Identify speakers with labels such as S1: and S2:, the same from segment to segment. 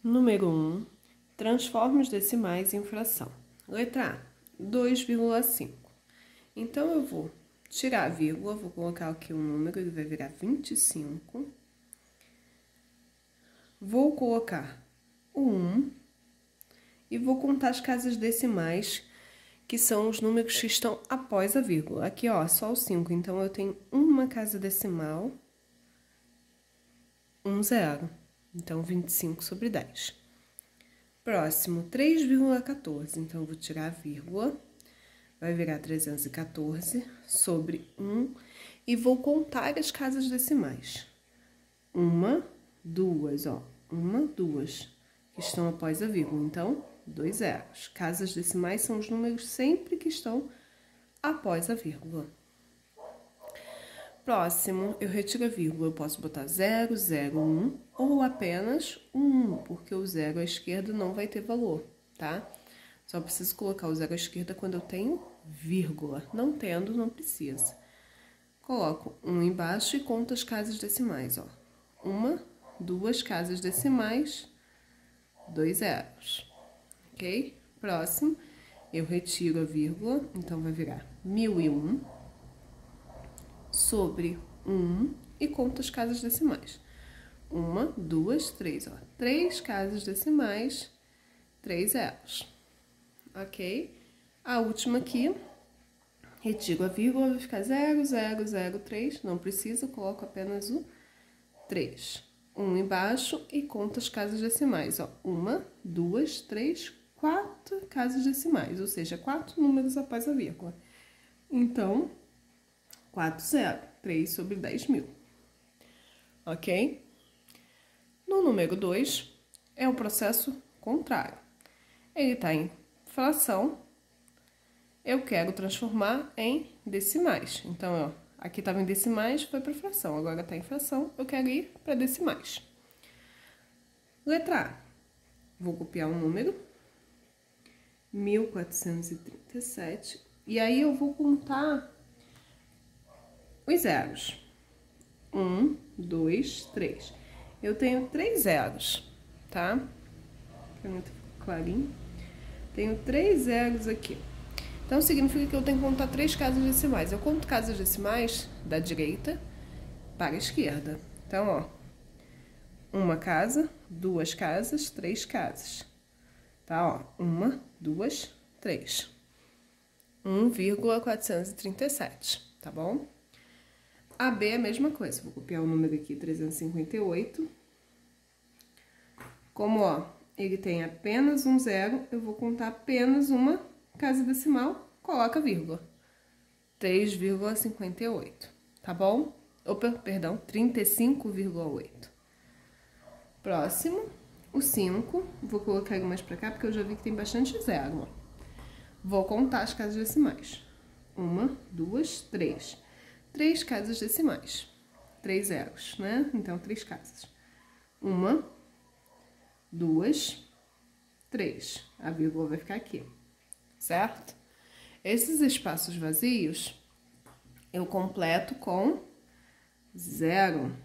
S1: Número 1. Transforme os decimais em fração. Letra A, 2,5. Então, eu vou tirar a vírgula, vou colocar aqui um número, ele vai virar 25. Vou colocar o 1 e vou contar as casas decimais, que são os números que estão após a vírgula. Aqui, ó, só o 5, então eu tenho uma casa decimal, 1 zero. Então, 25 sobre 10. Próximo, 3,14. Então, eu vou tirar a vírgula. Vai virar 314 sobre 1. E vou contar as casas decimais. 1, 2, ó. 1, 2. Que estão após a vírgula. Então, 2 zeros. Casas decimais são os números sempre que estão após a vírgula. Próximo, eu retiro a vírgula, eu posso botar 0, 0, 1 ou apenas 1, porque o 0 à esquerda não vai ter valor, tá? Só preciso colocar o 0 à esquerda quando eu tenho vírgula. Não tendo, não precisa. Coloco 1 embaixo e conto as casas decimais, ó. 1, 2 casas decimais, 2 zeros, ok? Próximo, eu retiro a vírgula, então vai virar 1001. Sobre 1 e conto as casas decimais. 1, 2, 3, ó. 3 casas decimais, 3 zeros. Ok? A última aqui, retiro a vírgula, vai ficar 0, 0, 0, 3. Não precisa, coloco apenas o 3. 1 embaixo e conto as casas decimais, ó. 1, 2, 3, 4 casas decimais, ou seja, 4 números após a vírgula. Então, 4, 0, 3 sobre 10.000, ok? No número 2, é o processo contrário. Ele está em fração, eu quero transformar em decimais. Então, ó, aqui estava em decimais, foi para fração, agora está em fração, eu quero ir para decimais. Letra A, vou copiar o número, 1437, e aí eu vou contar os zeros. 1, 2, 3. Eu tenho 3 zeros, tá? É muito clarinho. Tenho 3 zeros aqui. Então, significa que eu tenho que contar 3 casas decimais. Eu conto casas decimais da direita para a esquerda. Então, ó. 1 casa, 2 casas, 3 casas. Tá, ó. 1, 2, 3. 1,437, tá bom? A B é a mesma coisa, vou copiar o número aqui, 358. Como, ó, ele tem apenas um zero, eu vou contar apenas uma casa decimal, coloca vírgula. 3,58, tá bom? Opa, perdão, 35,8. Próximo, o 5, vou colocar ele mais pra cá, porque eu já vi que tem bastante zero, ó. Vou contar as casas decimais. 1, 2, 3. 3 casas decimais, 3 zeros, né? Então, 3 casas. 1, 2, 3. A vírgula vai ficar aqui, certo? Esses espaços vazios, eu completo com 0.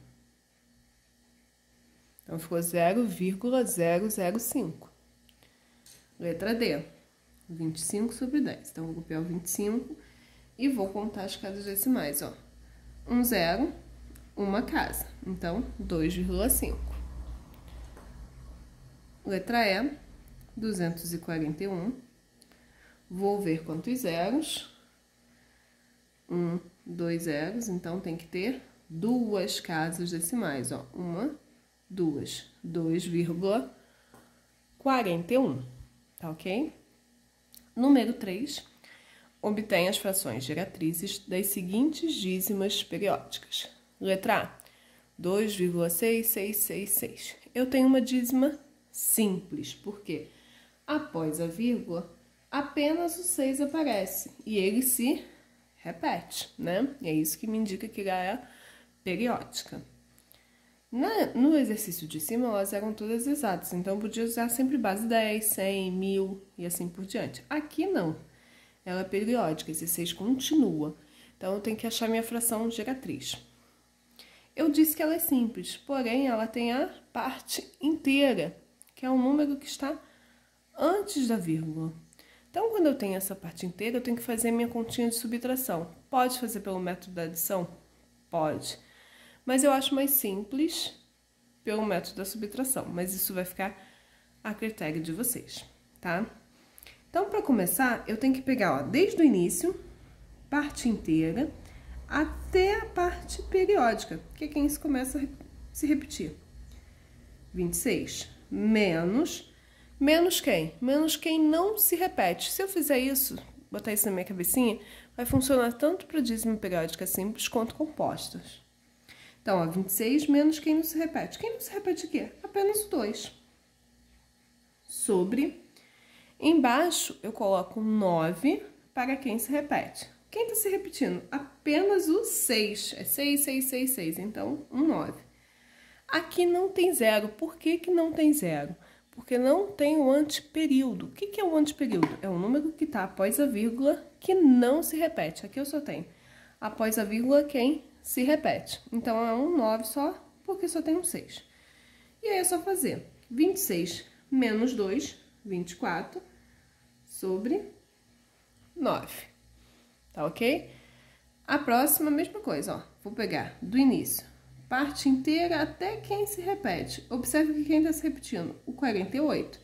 S1: Então, ficou 0,005. Letra D, 25 sobre 10. Então, vou copiar o 25 e vou contar as casas decimais, ó. 1 zero, uma casa. Então, 2,5. Letra E, 241. Vou ver quantos zeros. 1, 2 zeros. Então, tem que ter 2 casas decimais, ó. 1, 2, 2,41. Tá ok? Número 3. Obtém as frações geratrizes das seguintes dízimas periódicas. Letra A, 2,6666. Eu tenho uma dízima simples, porque após a vírgula, apenas o 6 aparece e ele se repete, né? E é isso que me indica que ela é periódica. No exercício de cima, elas eram todas exatas, então eu podia usar sempre base 10, 100, 1000 e assim por diante. Aqui não. Ela é periódica, esse 6 continua. Então, eu tenho que achar minha fração geratriz. Eu disse que ela é simples, porém, ela tem a parte inteira que é o número que está antes da vírgula. Então, quando eu tenho essa parte inteira, eu tenho que fazer a minha continha de subtração. Pode fazer pelo método da adição? Pode. Mas eu acho mais simples pelo método da subtração. Mas isso vai ficar a critério de vocês, tá? Então, para começar, eu tenho que pegar, ó, desde o início, parte inteira, até a parte periódica, que é quem isso começa a se repetir. 26 menos... Menos quem? Menos quem não se repete. Se eu fizer isso, botar isso na minha cabecinha, vai funcionar tanto para dízimo periódica simples quanto compostas. Então, ó, 26 menos quem não se repete. Quem não se repete o quê? Apenas o 2. Sobre. Embaixo, eu coloco 9 para quem se repete. Quem está se repetindo? Apenas o 6. É 6, 6, 6, 6. Então, 9. Aqui não tem zero. Por que que não tem zero? Porque não tem o anteperíodo. O que é o anteperíodo? É o número que está após a vírgula que não se repete. Aqui eu só tenho após a vírgula quem se repete. Então, é um 9 só, porque só tem um 6. E aí é só fazer 26 menos 2, 24, sobre 9. Tá ok? A próxima, mesma coisa, ó. Vou pegar do início. Parte inteira até quem se repete. Observe que quem está se repetindo? O 48.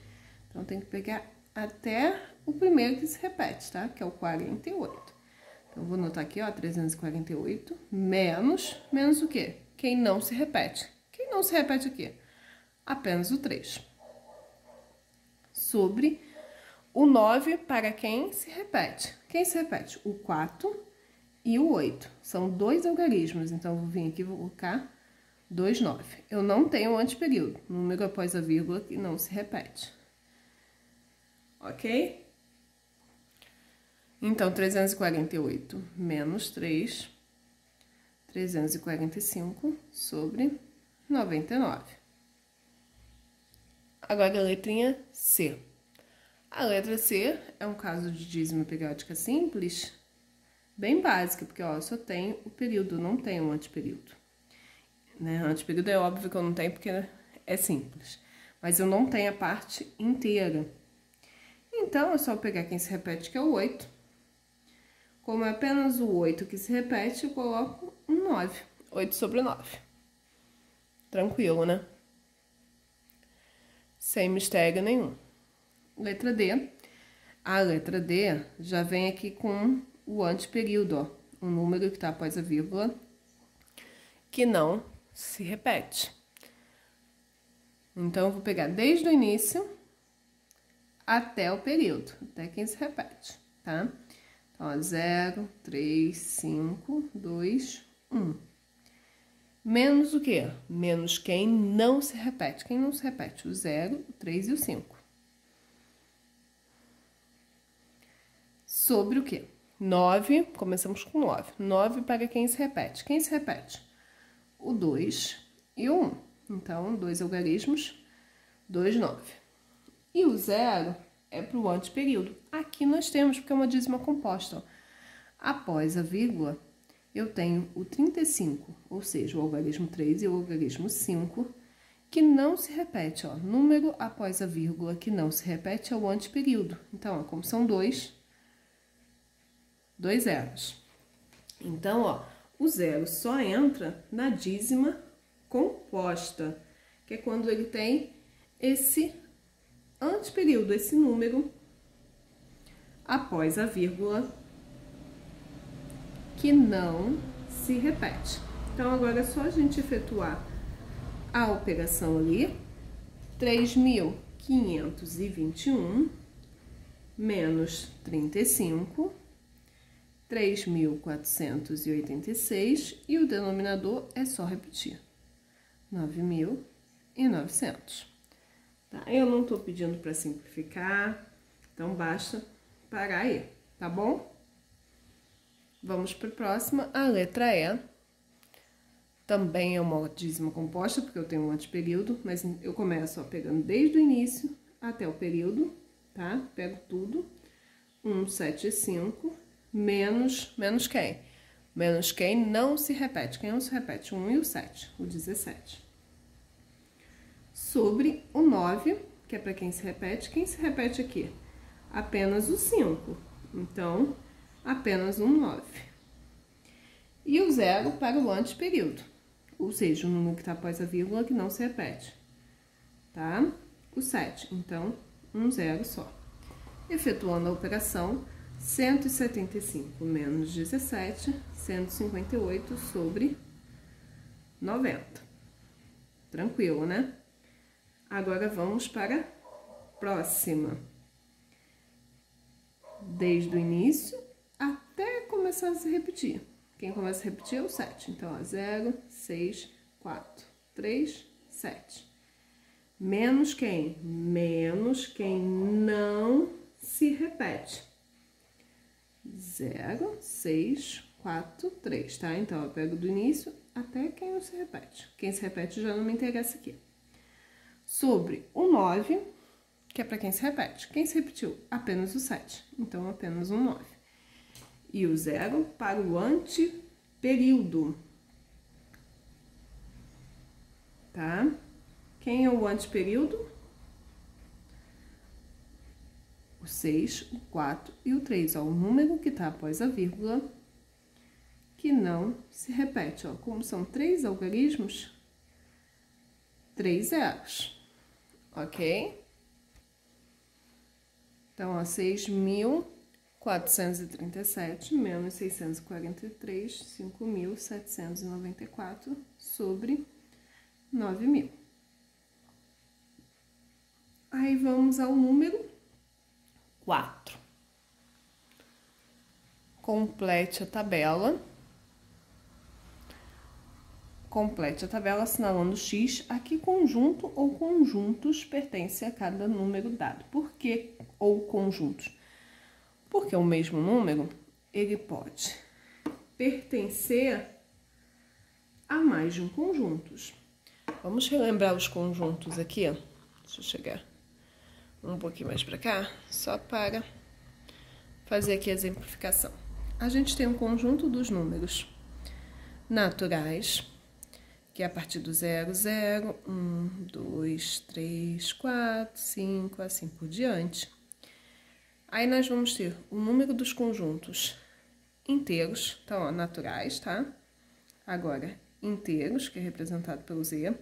S1: Então, tem que pegar até o primeiro que se repete, tá? Que é o 48. Então, vou anotar aqui, ó, 348 menos o quê? Quem não se repete. Quem não se repete o quê? Apenas o 3. Sobre o 9 para quem se repete. Quem se repete? O 4 e o 8. São dois algarismos, então, eu vou vir aqui e vou colocar 2, 9. Eu não tenho anteperíodo, número após a vírgula que não se repete. Ok? Então, 348 menos 3, 345 sobre 99. Agora, a letrinha C. A letra C é um caso de dízimo periódica simples, bem básica, porque, ó, eu só tenho o período, não tenho um anteperíodo. Né? Anteperíodo é óbvio que eu não tenho, porque é simples. Mas eu não tenho a parte inteira. Então, é só pegar quem se repete, que é o 8. Como é apenas o 8 que se repete, eu coloco um 9. 8 sobre 9. Tranquilo, né? Sem mistério nenhum. Letra D. A letra D já vem aqui com o anteperíodo, ó. Um número que está após a vírgula, que não se repete. Então, eu vou pegar desde o início até o período, até quem se repete, tá? Então, ó, 0, 3, 5, 2, 1. Menos o quê? Menos quem não se repete. Quem não se repete? O 0, o 3 e o 5. Sobre o quê? 9, começamos com 9. 9 para quem se repete. Quem se repete? O 2 e o 1. Então, 2 algarismos, 2, 9. E o 0 é para o anteperíodo. Aqui nós temos, porque é uma dízima composta. Ó. Após a vírgula, eu tenho o 35, ou seja, o algarismo 3 e o algarismo 5, que não se repete. Ó. Número após a vírgula que não se repete é o anteperíodo. Então, ó, como são dois zeros. Então, ó, o 0 só entra na dízima composta, que é quando ele tem esse anteperíodo, esse número após a vírgula que não se repete. Então, agora é só a gente efetuar a operação ali. 3.521 menos 35, 3.486, e o denominador é só repetir, 9.900. Tá? Eu não tô pedindo para simplificar, então basta parar aí, tá bom? Vamos para a próxima, a letra E. Também é uma dízima composta, porque eu tenho um anteperíodo, mas eu começo, ó, pegando desde o início até o período, tá? Pego tudo, 175, menos quem? Menos quem não se repete. Quem não se repete? 1 e o 7, o 17. Sobre o 9, que é para quem se repete. Quem se repete aqui? Apenas o 5. Então, apenas um 9. E o 0 para o anteperíodo, ou seja, o número que está após a vírgula que não se repete, tá? O 7, então, um 0 só. Efetuando a operação, 175 menos 17, 158 sobre 90. Tranquilo, né? Agora vamos para a próxima. Desde o início até começar a se repetir. Quem começa a repetir é o 7. Então, ó, 0, 6, 4, 3, 7. Menos quem? Menos quem não se repete. 0, 6, 4, 3, tá? Então, eu pego do início até quem não se repete. Quem se repete já não me interessa aqui. Sobre o 9, que é para quem se repete. Quem se repetiu? Apenas o 7. Então, apenas um 9. E o 0 para o anteperíodo. Tá? Quem é o anteperíodo? O 6, o 4 e o 3. Ó, o número que tá após a vírgula que não se repete. Ó, como são 3 algarismos, 3 zeros. Ok? Então, ó, 6.437 menos 643, 5.794 sobre 9.000. Aí, vamos ao número 4. Complete a tabela. Complete a tabela assinalando X a que conjunto ou conjuntos pertence a cada número dado. Por que ou conjuntos? Porque o mesmo número, ele pode pertencer a mais de um conjunto. Vamos relembrar os conjuntos aqui, ó. Deixa eu chegar um pouquinho mais para cá, só para fazer aqui a exemplificação. A gente tem um conjunto dos números naturais, que é a partir do 0, 0, 1, 2, 3, 4, 5, assim por diante. Aí nós vamos ter o número dos conjuntos inteiros, então, ó, naturais, tá? Agora, inteiros, que é representado pelo Z.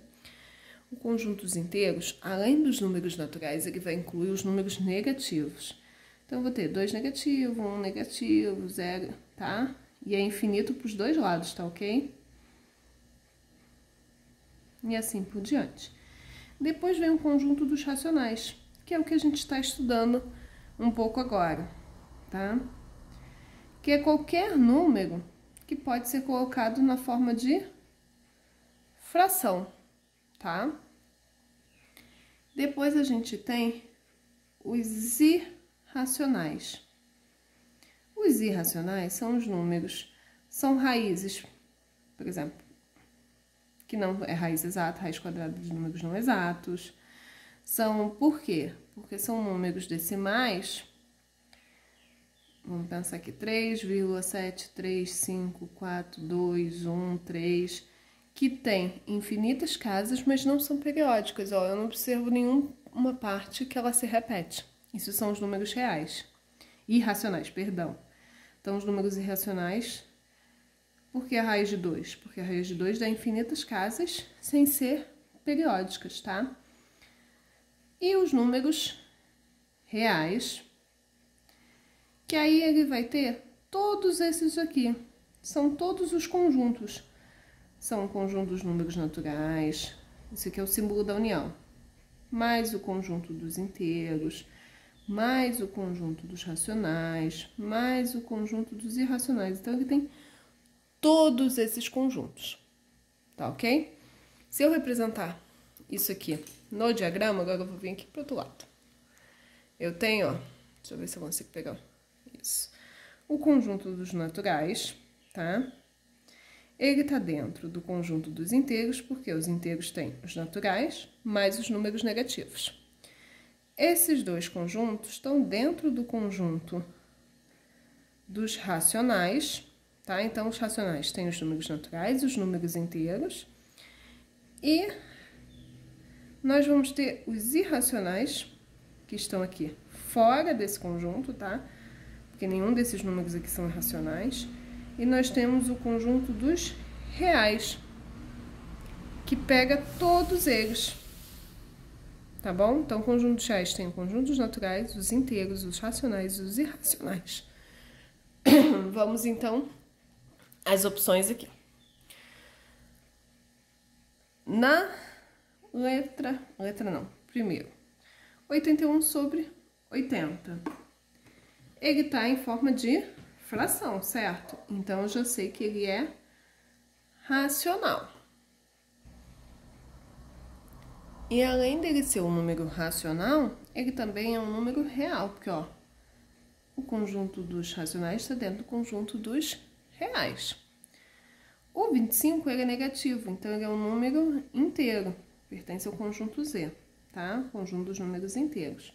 S1: O conjunto dos inteiros, além dos números naturais, ele vai incluir os números negativos. Então, eu vou ter 2 negativo, 1 negativo, 0, tá? E é infinito para os dois lados, tá ok? E assim por diante. Depois vem o conjunto dos racionais, que é o que a gente está estudando um pouco agora, tá? Que é qualquer número que pode ser colocado na forma de fração, tá? Depois a gente tem os irracionais. Os irracionais são os números, são raízes, por exemplo, que não é raiz exata, raiz quadrada de números não exatos. São, por quê? Porque são números decimais. Vamos pensar aqui, 3,7354213, que tem infinitas casas, mas não são periódicas. Ó, eu não observo nenhuma parte que ela se repete. Isso são os números reais. Irracionais, perdão. Então, os números irracionais, por que a raiz de 2? Porque a raiz de 2 dá infinitas casas sem ser periódicas, tá? E os números reais, que aí ele vai ter todos esses aqui. São todos os conjuntos. São o conjunto dos números naturais, esse aqui é o símbolo da união, mais o conjunto dos inteiros, mais o conjunto dos racionais, mais o conjunto dos irracionais. Então, ele tem todos esses conjuntos, tá ok? Se eu representar isso aqui no diagrama, agora eu vou vir aqui pro outro lado. Eu tenho, ó, deixa eu ver se eu consigo pegar isso. O conjunto dos naturais, tá? Ele tá dentro do conjunto dos inteiros, porque os inteiros têm os naturais mais os números negativos. Esses dois conjuntos estão dentro do conjunto dos racionais, tá? Então, os racionais têm os números naturais, os números inteiros, e nós vamos ter os irracionais, que estão aqui fora desse conjunto, tá? Porque nenhum desses números aqui são irracionais. E nós temos o conjunto dos reais, que pega todos eles, tá bom? Então, o conjunto dos reais tem o conjunto dos naturais, os inteiros, os racionais e os irracionais. Vamos, então, às opções aqui. Na letra não, primeiro, 81 sobre 80. Ele tá em forma de fração, certo? Então, eu já sei que ele é racional. E além dele ser um número racional, ele também é um número real, porque, ó, o conjunto dos racionais está dentro do conjunto dos reais. O 25, ele é negativo, então ele é um número inteiro, pertence ao conjunto Z, tá? Conjunto dos números inteiros.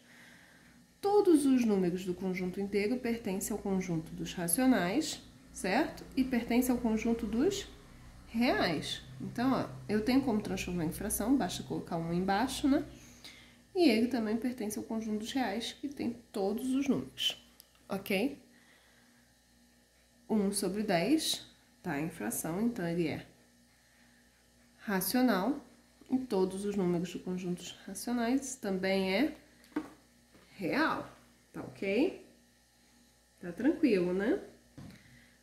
S1: Todos os números do conjunto inteiro pertencem ao conjunto dos racionais, certo? E pertencem ao conjunto dos reais. Então, ó, eu tenho como transformar em fração, basta colocar um embaixo, né? E ele também pertence ao conjunto dos reais, que tem todos os números, ok? 1 sobre 10 tá em fração, então ele é racional. E todos os números do conjunto racionais também é real, tá ok? Tá tranquilo, né?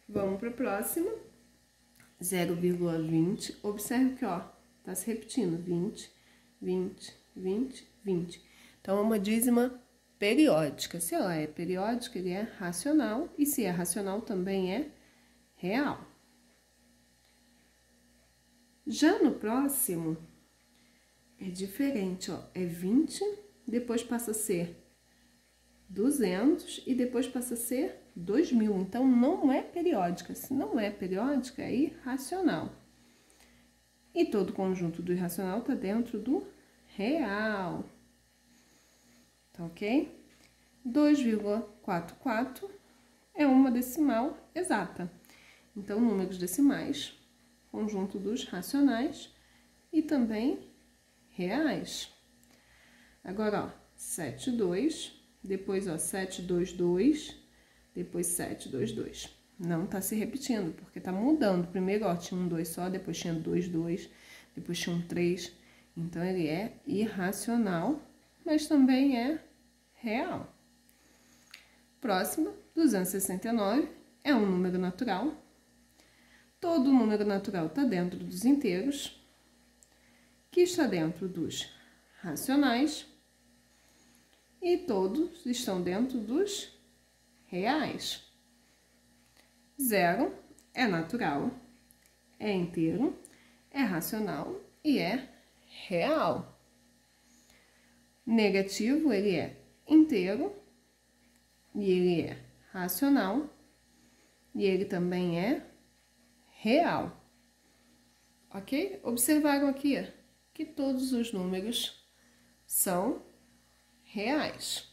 S1: Vamos para a próxima. 0,20. Observe que, ó, tá se repetindo. 20, 20, 20, 20. Então, é uma dízima periódica. Se ela é periódica, ele é racional. E se é racional, também é real. Já no próximo, é diferente, ó. É 20, depois passa a ser 200 e depois passa a ser 2000. Então, não é periódica. Se não é periódica, é irracional. E todo conjunto do irracional está dentro do real. Tá ok? 2,44 é uma decimal exata. Então, números decimais, conjunto dos racionais e também reais. Agora, ó, 7,2. Depois, ó, 722, depois 722. Não tá se repetindo, porque tá mudando. Primeiro, ó, tinha um 2 só, depois tinha 2, 2, depois tinha um 3. Então, ele é irracional, mas também é real. Próximo, 269, é um número natural. Todo número natural tá dentro dos inteiros, que está dentro dos racionais, e todos estão dentro dos reais. 0 é natural, é inteiro, é racional e é real. Negativo, ele é inteiro e ele é racional e ele também é real. Ok? Observaram aqui que todos os números são reais.